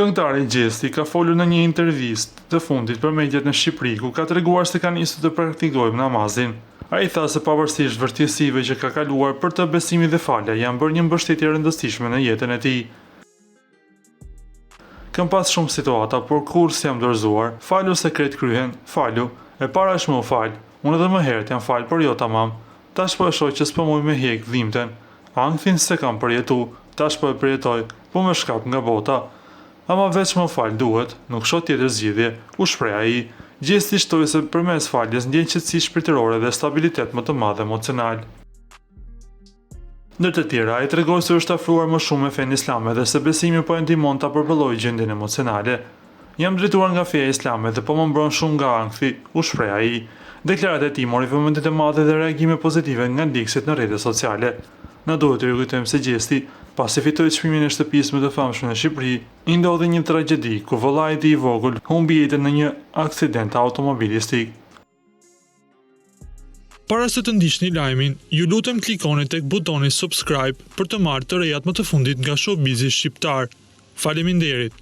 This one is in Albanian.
Këngëtari Gjesti ka folur në një intervistë të fundit për mediat në Shqipëri ku ka treguar se ka nisur të praktikojë namazin. Ai tha se pavarësisht vërtetësive që ka kaluar për të, besimi dhe falja janë bërë një mbështetje e rëndësishme në jetën e tij. Kam pas shumë situata, por kur s'jam dorëzuar, falu se krejt kryhen, falu, e para është më u fal, unë edhe më herët jam fal, por jo tamam. Tash po e shoh që s'po muj me hjek dhimbten. Ankthin se kam përjetu, tash po e përjetoj, po më shkap nga bota. Ama veç më fal duhet, nuk shoh tjetër zgjidhje, u shpreh ai. Gjesti shtoi se përmes faljes ndjen qetësi shpirtërore dhe stabilitet më të madh emocional. Ndër të tjera, ai tregoi se është afruar më shumë me fenë islame dhe se besimi po e ndihmon ta përballojë gjendjen emocionale. Jam drejtuar nga feja islame dhe po më mbron shumë nga ankthi, u shpreh ai. Deklarat e tij mori vëmendje të madhe dhe reagime pozitive nga ndjekësit në rrjetet sociale. Na duhet të rikujtojmë se Gjesti, pasi fitoi çmimin e shtëpisë më të famshme në Shqipëri, i ndodhi një tragjedi ku vëllai i tij i vogël humbi jetën në një aksident automobilistik. Para se të ndiqni lajmin, ju lutem klikoni tek butoni subscribe për të marrë të rejat më të fundit nga showbizi shqiptar. Faleminderit.